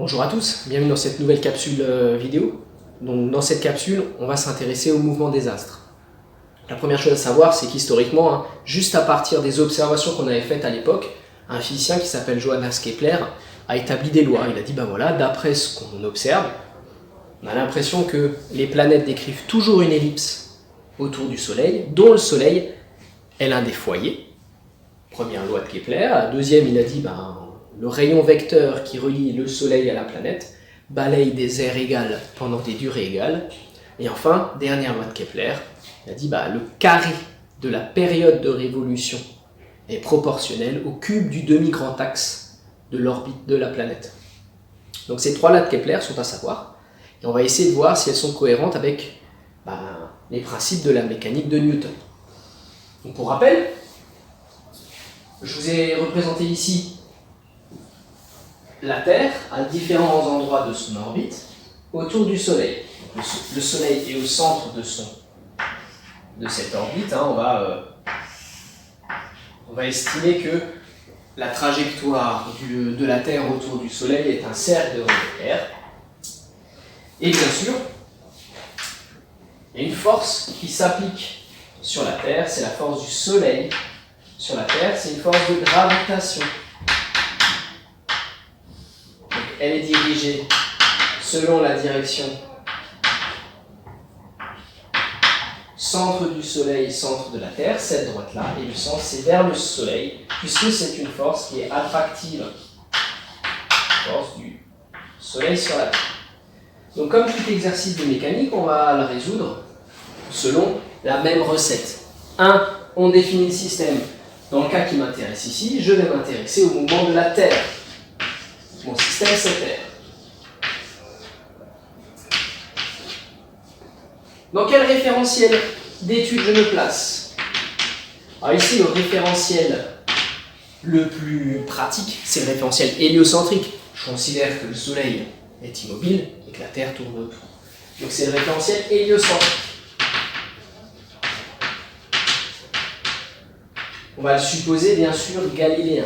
Bonjour à tous, bienvenue dans cette nouvelle capsule vidéo. Donc, dans cette capsule, on va s'intéresser au mouvement des astres. La première chose à savoir, c'est qu'historiquement, juste à partir des observations qu'on avait faites à l'époque, un physicien qui s'appelle Johannes Kepler a établi des lois. Il a dit, ben voilà, d'après ce qu'on observe, on a l'impression que les planètes décrivent toujours une ellipse autour du Soleil, dont le Soleil est l'un des foyers. Première loi de Kepler. La deuxième, il a dit, le rayon vecteur qui relie le Soleil à la planète balaye des aires égales pendant des durées égales. Et enfin, dernière loi de Kepler, il a dit le carré de la période de révolution est proportionnel au cube du demi-grand axe de l'orbite de la planète. Donc ces trois lois de Kepler sont à savoir, et on va essayer de voir si elles sont cohérentes avec les principes de la mécanique de Newton. Donc pour rappel, je vous ai représenté ici la Terre à différents endroits de son orbite autour du Soleil. Le Soleil est au centre de cette orbite. On va estimer que la trajectoire de la Terre autour du Soleil est un cercle de repère. Et bien sûr, il y a une force qui s'applique sur la Terre, c'est la force du Soleil sur la Terre, c'est une force de gravitation. Donc, elle est dirigée selon la direction centre du Soleil, centre de la Terre, cette droite-là, et le sens c'est vers le Soleil, puisque c'est une force qui est attractive, force du Soleil sur la Terre. Donc comme tout exercice de mécanique, on va le résoudre selon la même recette. 1. On définit le système. Dans le cas qui m'intéresse ici, je vais m'intéresser au mouvement de la Terre. Mon système, c'est Terre. Dans quel référentiel d'étude je me place? Alors ici, le référentiel le plus pratique, c'est le référentiel héliocentrique. Je considère que le Soleil est immobile et que la Terre tourne autour. Donc c'est le référentiel héliocentrique. On va le supposer bien sûr galiléen.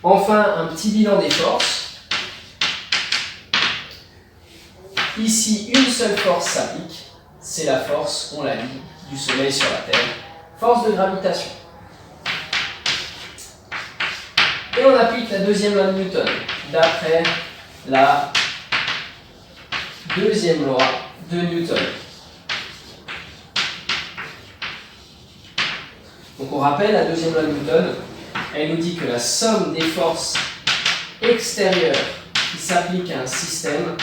Enfin, un petit bilan des forces. Ici, une seule force s'applique, c'est la force, on l'a dit, du Soleil sur la Terre, force de gravitation. Et on applique la deuxième loi de Newton, d'après la deuxième loi de Newton. Donc on rappelle, la deuxième loi de Newton, elle nous dit que la somme des forces extérieures qui s'appliquent à un système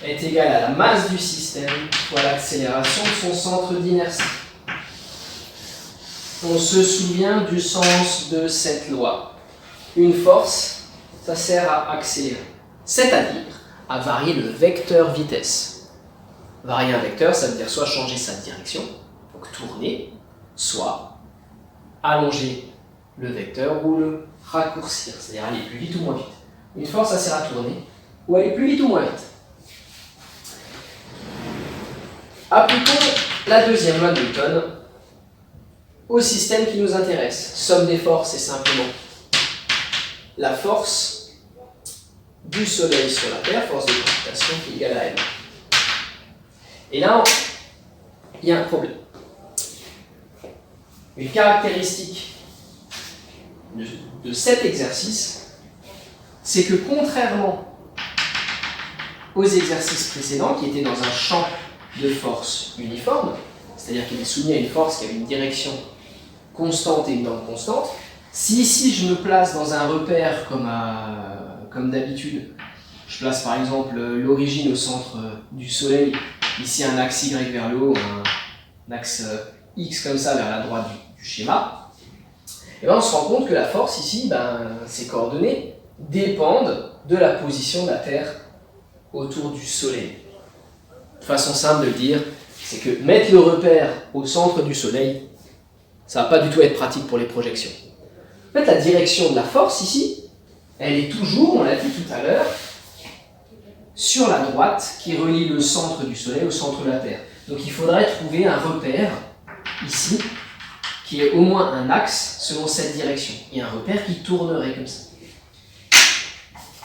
est égale à la masse du système fois l'accélération de son centre d'inertie. On se souvient du sens de cette loi. Une force, ça sert à accélérer, c'est-à-dire à varier le vecteur vitesse. Varier un vecteur, ça veut dire soit changer sa direction, donc tourner, soit allonger le vecteur ou le raccourcir, c'est-à-dire aller plus vite ou moins vite. Une force, ça sert à tourner ou aller plus vite ou moins vite. Appliquons la deuxième loi de Newton au système qui nous intéresse. Somme des forces, c'est simplement la force du Soleil sur la Terre, force de gravitation qui est égale à M. Et là, il y a un problème. Une caractéristique de cet exercice, c'est que contrairement aux exercices précédents qui étaient dans un champ de force uniforme, c'est-à-dire qu'il est soumis à une force qui a une direction constante et une bande constante, si ici je me place dans un repère comme d'habitude, je place par exemple l'origine au centre du Soleil, ici un axe Y vers le haut, un axe X comme ça vers la droite du schéma, et on se rend compte que la force ici, ses coordonnées dépendent de la position de la Terre autour du Soleil. Une façon simple de le dire, c'est que mettre le repère au centre du Soleil, ça ne va pas du tout être pratique pour les projections. En fait, la direction de la force ici, elle est toujours, on l'a dit tout à l'heure, sur la droite qui relie le centre du Soleil au centre de la Terre. Donc il faudrait trouver un repère ici qui est au moins un axe selon cette direction et un repère qui tournerait comme ça.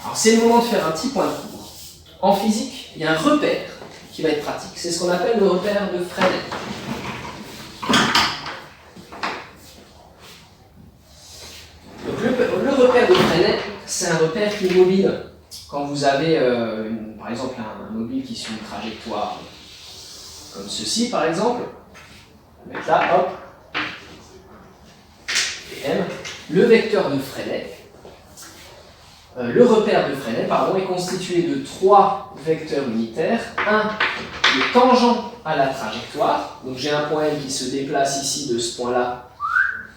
Alors c'est le moment de faire un petit point de cours. En physique, il y a un repère qui va être pratique. C'est ce qu'on appelle le repère de Fresnel. Donc le repère de Fresnel, c'est un repère qui est mobile. Quand vous avez, par exemple, un mobile qui suit une trajectoire comme ceci, par exemple, on va mettre là, hop, et M, le vecteur de Fresnel, le repère de Fresnel, pardon, est constitué de 3 vecteurs unitaires. Un est tangent à la trajectoire, donc j'ai un point M qui se déplace ici de ce point-là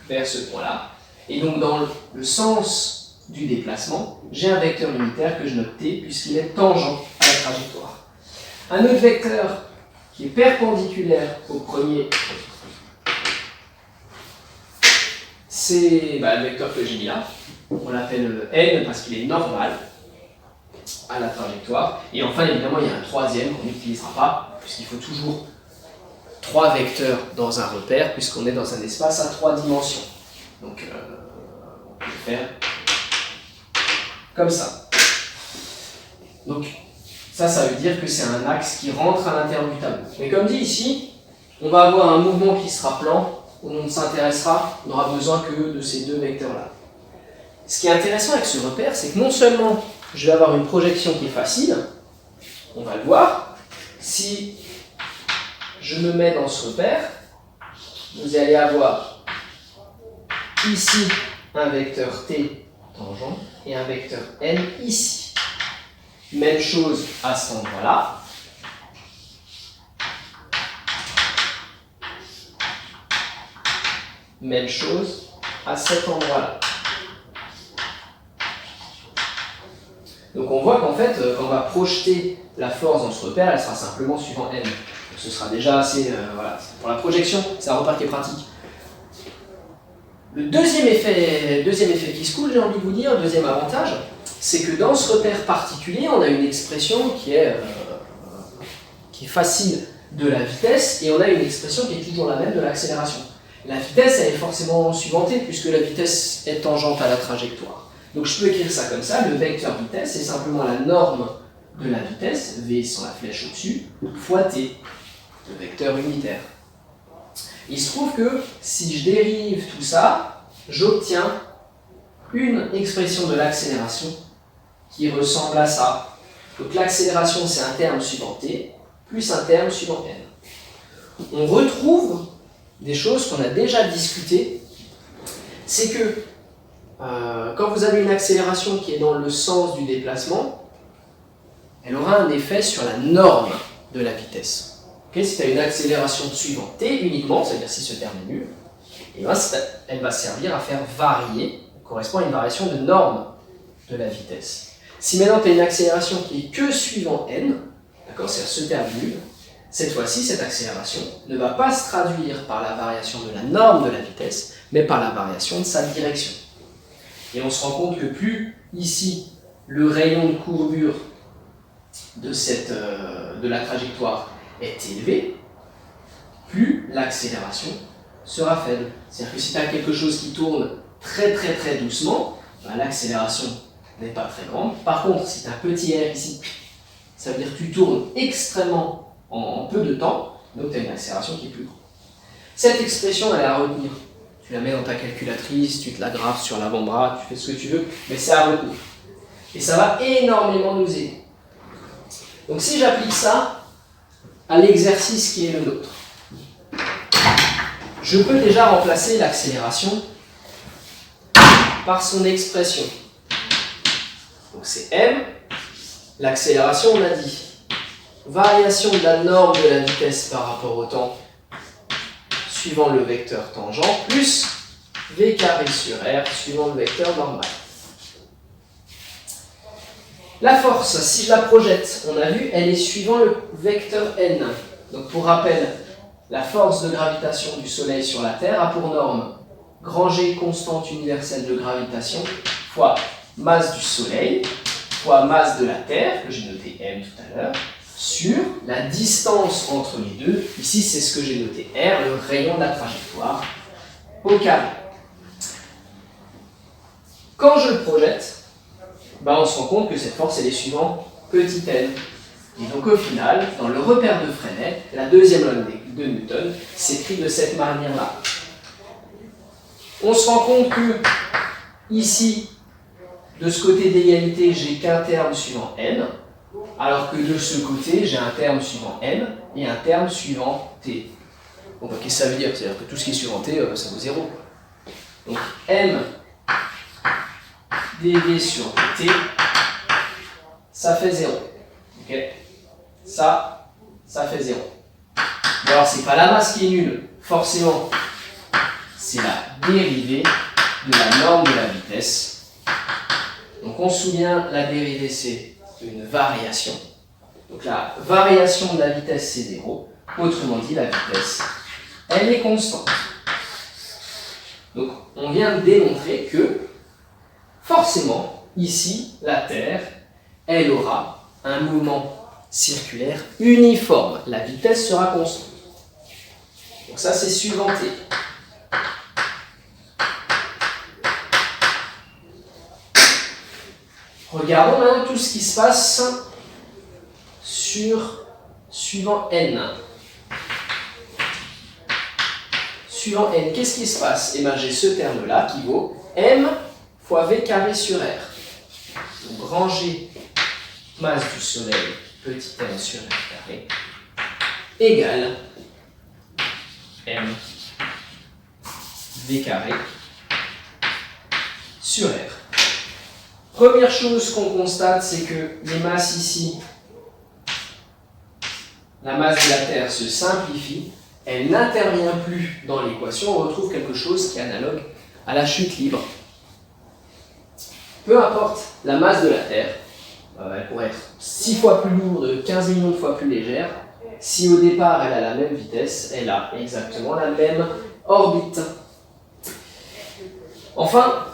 vers ce point-là, et donc dans le sens du déplacement, j'ai un vecteur unitaire que je note T puisqu'il est tangent à la trajectoire. Un autre vecteur qui est perpendiculaire au premier, c'est le vecteur que j'ai mis là. On l'appelle N parce qu'il est normal à la trajectoire. Et enfin, évidemment, il y a un troisième qu'on n'utilisera pas, puisqu'il faut toujours 3 vecteurs dans un repère, puisqu'on est dans un espace à 3 dimensions. Donc, on peut le faire comme ça. Donc, ça veut dire que c'est un axe qui rentre à l'intérieur du tableau. Mais comme dit ici, on va avoir un mouvement qui sera plan, où on s'intéressera, on n'aura besoin que de ces 2 vecteurs-là. Ce qui est intéressant avec ce repère, c'est que non seulement je vais avoir une projection qui est facile, on va le voir, si je me mets dans ce repère, vous allez avoir ici un vecteur T tangent et un vecteur N ici. Même chose à cet endroit-là. Même chose à cet endroit-là. Donc on voit qu'en fait, quand on va projeter la force dans ce repère, elle sera simplement suivant N. Donc ce sera déjà assez... voilà, pour la projection, c'est un repère qui est pratique. Le deuxième effet qui se coule, j'ai envie de vous dire, deuxième avantage, c'est que dans ce repère particulier, on a une expression qui est facile de la vitesse, et on a une expression qui est toujours la même de l'accélération. La vitesse, elle est forcément suivantée, puisque la vitesse est tangente à la trajectoire. Donc je peux écrire ça comme ça, le vecteur vitesse, c'est simplement la norme de la vitesse, v sans la flèche au-dessus, fois t, le vecteur unitaire. Il se trouve que si je dérive tout ça, j'obtiens une expression de l'accélération qui ressemble à ça. Donc l'accélération, c'est un terme suivant t, plus un terme suivant n. On retrouve des choses qu'on a déjà discutées, c'est que quand vous avez une accélération qui est dans le sens du déplacement, elle aura un effet sur la norme de la vitesse. Okay, si tu as une accélération suivant t uniquement, c'est-à-dire si ce terme est nul, et ben, elle va servir à faire varier, correspond à une variation de norme de la vitesse. Si maintenant tu as une accélération qui est que suivant n, d'accord, c'est-à-dire ce terme nul, cette fois-ci, cette accélération ne va pas se traduire par la variation de la norme de la vitesse, mais par la variation de sa direction. Et on se rend compte que plus ici le rayon de courbure de la trajectoire est élevé, plus l'accélération sera faible. C'est-à-dire que si tu as quelque chose qui tourne très très très doucement, ben, l'accélération n'est pas très grande. Par contre, si tu as un petit r ici, ça veut dire que tu tournes extrêmement en peu de temps, donc tu as une accélération qui est plus grande. Cette expression, elle est à retenir. Tu la mets dans ta calculatrice, tu te la graves sur l'avant-bras, tu fais ce que tu veux, mais c'est à retenir. Et ça va énormément nous aider. Donc si j'applique ça à l'exercice qui est le nôtre, je peux déjà remplacer l'accélération par son expression. Donc c'est m, l'accélération on a dit, variation de la norme de la vitesse par rapport au temps suivant le vecteur tangent, plus v carré sur r suivant le vecteur normal. La force, si je la projette, on a vu, elle est suivant le vecteur n. Donc pour rappel, la force de gravitation du Soleil sur la Terre a pour norme grand G constante universelle de gravitation fois masse du Soleil fois masse de la Terre, que j'ai noté m tout à l'heure, sur la distance entre les deux, ici c'est ce que j'ai noté r, le rayon de la trajectoire, au carré. Quand je le projette, ben on se rend compte que cette force elle est suivant petit n. Et donc au final, dans le repère de Freinet, la deuxième loi de Newton s'écrit de cette manière-là. On se rend compte que ici, de ce côté d'égalité, j'ai qu'un terme suivant n, alors que de ce côté, j'ai un terme suivant n et un terme suivant t. Bon, bah, qu'est-ce que ça veut dire? C'est-à-dire que tout ce qui est suivant t, ça vaut 0. Donc m dv sur t, ça fait 0. Ok? Ça fait 0. Mais alors, c'est pas la masse qui est nulle, forcément. C'est la dérivée de la norme de la vitesse. Donc on se souvient, la dérivée c'est une variation. Donc la variation de la vitesse c'est 0. Autrement dit, la vitesse, elle est constante. Donc on vient de démontrer que, forcément, ici, la Terre, elle aura un mouvement circulaire uniforme. La vitesse sera constante. Donc ça c'est suivant t. Regardons maintenant tout ce qui se passe sur suivant n. Suivant n, qu'est-ce qui se passe? Eh bien, j'ai ce terme-là qui vaut m fois v carré sur r. Donc, grand G, masse du Soleil, petit m sur r carré, égale m v carré sur r. Première chose qu'on constate, c'est que les masses ici, la masse de la Terre se simplifie, elle n'intervient plus dans l'équation, on retrouve quelque chose qui est analogue à la chute libre. Peu importe la masse de la Terre, elle pourrait être 6 fois plus lourde, 15 millions de fois plus légère, si au départ elle a la même vitesse, elle a exactement la même orbite. Enfin,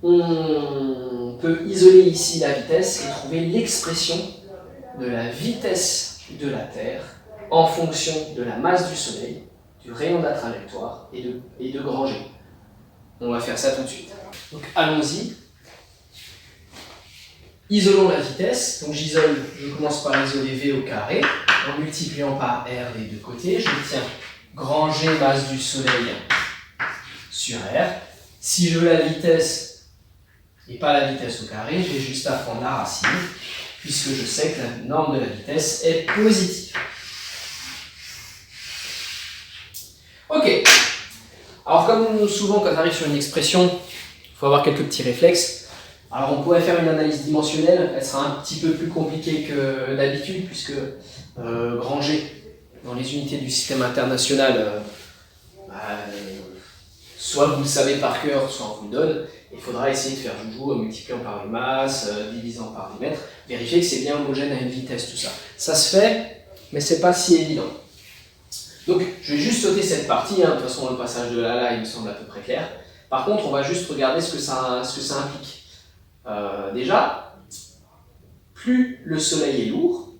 on peut isoler ici la vitesse et trouver l'expression de la vitesse de la Terre en fonction de la masse du Soleil, du rayon de la trajectoire et de grand G. On va faire ça tout de suite. Donc allons-y. Isolons la vitesse. Donc je commence par isoler V au carré. En multipliant par R des deux côtés, j'obtiens grand G masse du Soleil sur R. Si je veux la vitesse et pas la vitesse au carré, j'ai juste à prendre la racine, puisque je sais que la norme de la vitesse est positive. Ok. Alors comme souvent quand on arrive sur une expression, il faut avoir quelques petits réflexes. Alors on pourrait faire une analyse dimensionnelle, elle sera un petit peu plus compliquée que d'habitude, puisque grand G, dans les unités du système international, soit vous le savez par cœur, soit on vous le donne. Il faudra essayer de faire joujou en multipliant par une masse, divisant par des mètres, vérifier que c'est bien homogène à une vitesse, tout ça. Ça se fait, mais c'est pas si évident. Donc, je vais juste sauter cette partie, de toute façon le passage de là, il me semble à peu près clair. Par contre, on va juste regarder ce que ça implique. Déjà, plus le Soleil est lourd,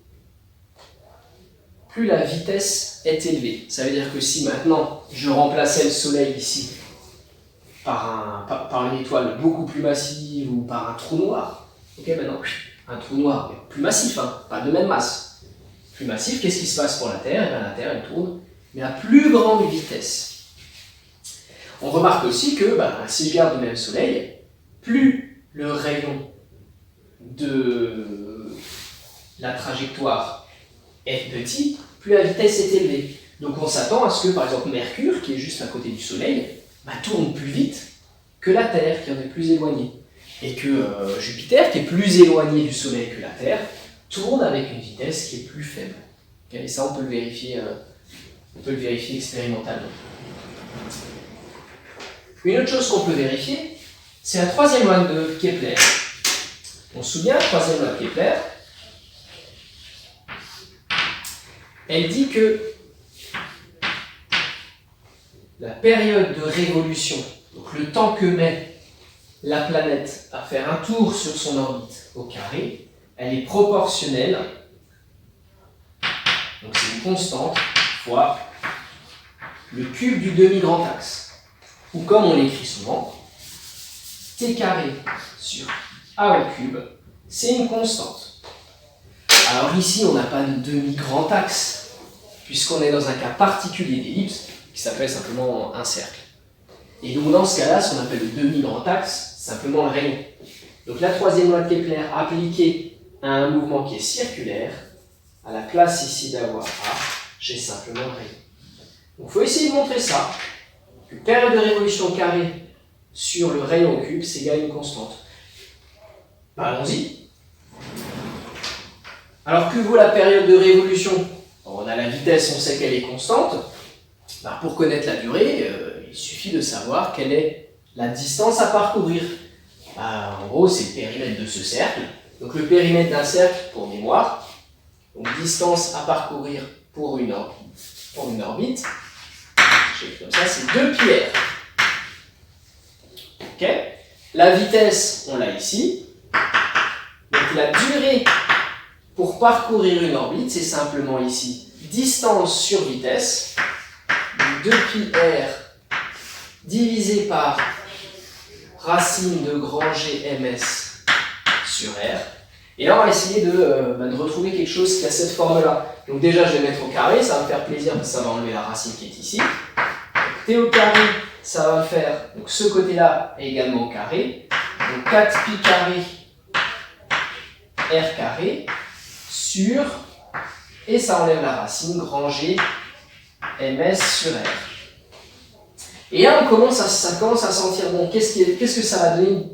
plus la vitesse est élevée. Ça veut dire que si maintenant je remplaçais le Soleil ici par une étoile beaucoup plus massive ou par un trou noir. Ok, maintenant, un trou noir, mais plus massif, pas de même masse. Plus massif, qu'est-ce qui se passe pour la Terre? Eh bien, la Terre, elle tourne, mais à plus grande vitesse. On remarque aussi que si je garde le même Soleil, plus le rayon de la trajectoire est petit, plus la vitesse est élevée. Donc on s'attend à ce que, par exemple, Mercure, qui est juste à côté du Soleil, tourne plus vite que la Terre, qui en est plus éloignée. Et que Jupiter, qui est plus éloigné du Soleil que la Terre, tourne avec une vitesse qui est plus faible. Okay, et ça, on peut le vérifier expérimentalement. Une autre chose qu'on peut vérifier, c'est la troisième loi de Kepler. On se souvient, la troisième loi de Kepler, elle dit que la période de révolution, donc le temps que met la planète à faire un tour sur son orbite au carré, elle est proportionnelle, donc c'est une constante, fois le cube du demi-grand axe. Ou comme on l'écrit souvent, t carré sur a au cube c'est une constante. Alors ici, on n'a pas de demi-grand axe, puisqu'on est dans un cas particulier d'ellipse, qui s'appelle simplement un cercle. Et donc dans ce cas-là, ce qu'on appelle le demi-grand axe, c'est simplement le rayon. Donc la troisième loi de Kepler appliquée à un mouvement qui est circulaire, à la place ici d'avoir A, j'ai simplement le rayon. Donc il faut essayer de montrer ça, que période de révolution carrée sur le rayon cube, c'est égal à une constante. Allons-y. Alors que vaut la période de révolution? On a la vitesse, on sait qu'elle est constante. Ben, pour connaître la durée, il suffit de savoir quelle est la distance à parcourir. Ben, en gros, c'est le périmètre de ce cercle. Donc le périmètre d'un cercle, pour mémoire, donc distance à parcourir pour une orbite, comme ça, c'est 2πr. Ok? La vitesse, on l'a ici. Donc la durée pour parcourir une orbite, c'est simplement ici distance sur vitesse, 2πr divisé par racine de grand G ms sur R. Et là, on va essayer de retrouver quelque chose qui a cette forme-là. Donc déjà, je vais mettre au carré, ça va me faire plaisir parce que ça va enlever la racine qui est ici. T au carré, ça va me faire, donc ce côté-là est également au carré. Donc 4π carré R carré sur, et ça enlève la racine, grand G ms sur R. Et là, ça commence à sentir bon. Qu'est-ce que ça va donner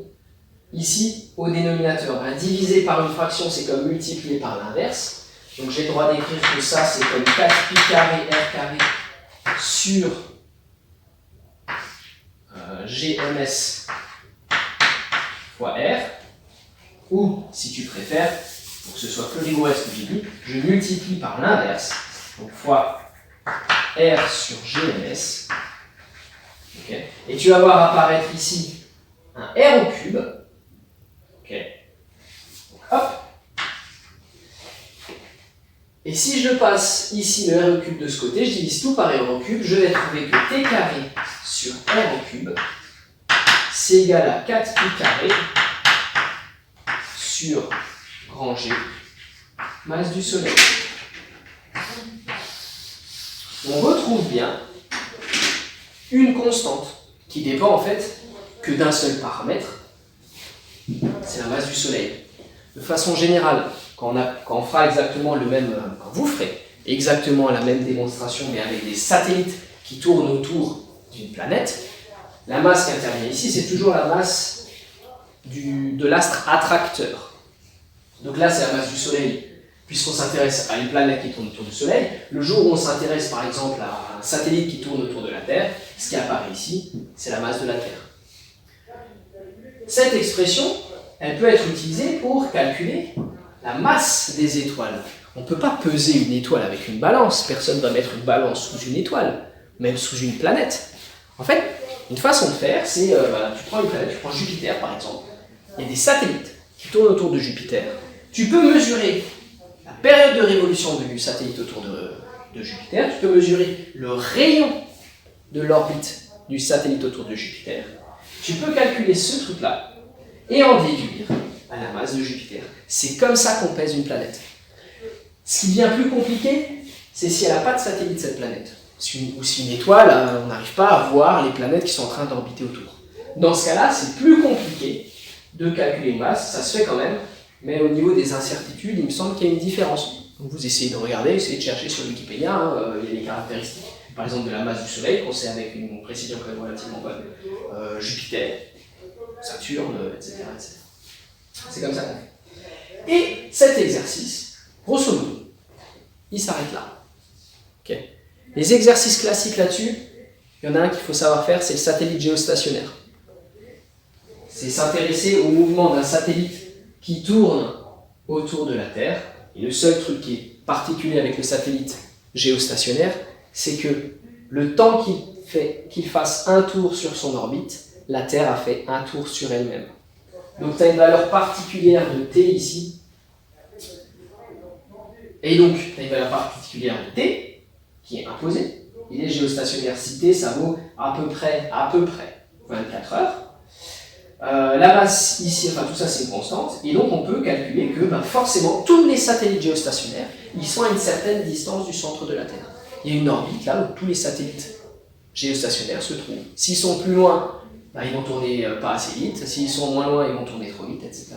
ici au dénominateur? Divisé par une fraction, c'est comme multiplié par l'inverse. Donc j'ai le droit d'écrire que ça, c'est comme 4π carré R carré sur GMS fois R. Ou, si tu préfères, pour que ce soit plus rigoureux ce que j'ai dit, je multiplie par l'inverse, donc fois R sur GMS. Okay. Et tu vas voir apparaître ici un R au cube. Okay. Donc, hop. Et si je passe ici le R au cube de ce côté, je divise tout par R au cube, je vais trouver que T carré sur R au cube, c'est égal à 4π carré sur grand G, masse du Soleil. On retrouve bien une constante qui dépend en fait que d'un seul paramètre, c'est la masse du Soleil. De façon générale, quand on fera exactement le même, quand vous ferez exactement la même démonstration mais avec des satellites qui tournent autour d'une planète, la masse qui intervient ici, c'est toujours la masse de l'astre attracteur. Donc là, c'est la masse du Soleil, puisqu'on s'intéresse à une planète qui tourne autour du Soleil. Le jour où on s'intéresse par exemple à un satellite qui tourne autour de la Terre, ce qui apparaît ici, c'est la masse de la Terre. Cette expression, elle peut être utilisée pour calculer la masse des étoiles. On ne peut pas peser une étoile avec une balance, personne ne va mettre une balance sous une étoile, même sous une planète. En fait, une façon de faire, c'est, tu prends une planète, tu prends Jupiter par exemple, il y a des satellites qui tournent autour de Jupiter. Tu peux mesurer la période de révolution du satellite autour de Jupiter, tu peux mesurer le rayon de l'orbite du satellite autour de Jupiter, tu peux calculer ce truc-là et en déduire à la masse de Jupiter. C'est comme ça qu'on pèse une planète. Ce qui devient plus compliqué, c'est si elle n'a pas de satellite, cette planète. Ou si une étoile, on n'arrive pas à voir les planètes qui sont en train d'orbiter autour. Dans ce cas-là, c'est plus compliqué de calculer une masse, ça se fait quand même, mais au niveau des incertitudes, il me semble qu'il y a une différence. Donc vous essayez de regarder, essayez de chercher sur Wikipédia, il y a des caractéristiques, par exemple de la masse du Soleil, qu'on sait avec une précision quand même relativement bonne, Jupiter, Saturne, etc., etc. C'est comme ça qu'on fait. Et cet exercice, grosso modo, il s'arrête là. Okay. Les exercices classiques là-dessus, il y en a un qu'il faut savoir faire, c'est le satellite géostationnaire. C'est s'intéresser au mouvement d'un satellite qui tourne autour de la Terre. Et le seul truc qui est particulier avec le satellite géostationnaire, c'est que le temps qu'il fasse un tour sur son orbite, la Terre a fait un tour sur elle-même. Donc tu as une valeur particulière de T ici. Et donc tu as une valeur particulière de T qui est imposée. Il est géostationnaire si T, ça vaut à peu près 24 heures. La masse ici, enfin tout ça c'est une constante, et donc on peut calculer que forcément tous les satellites géostationnaires, ils sont à une certaine distance du centre de la Terre. Il y a une orbite là où tous les satellites géostationnaires se trouvent. S'ils sont plus loin, ils vont tourner pas assez vite, s'ils sont moins loin, ils vont tourner trop vite, etc.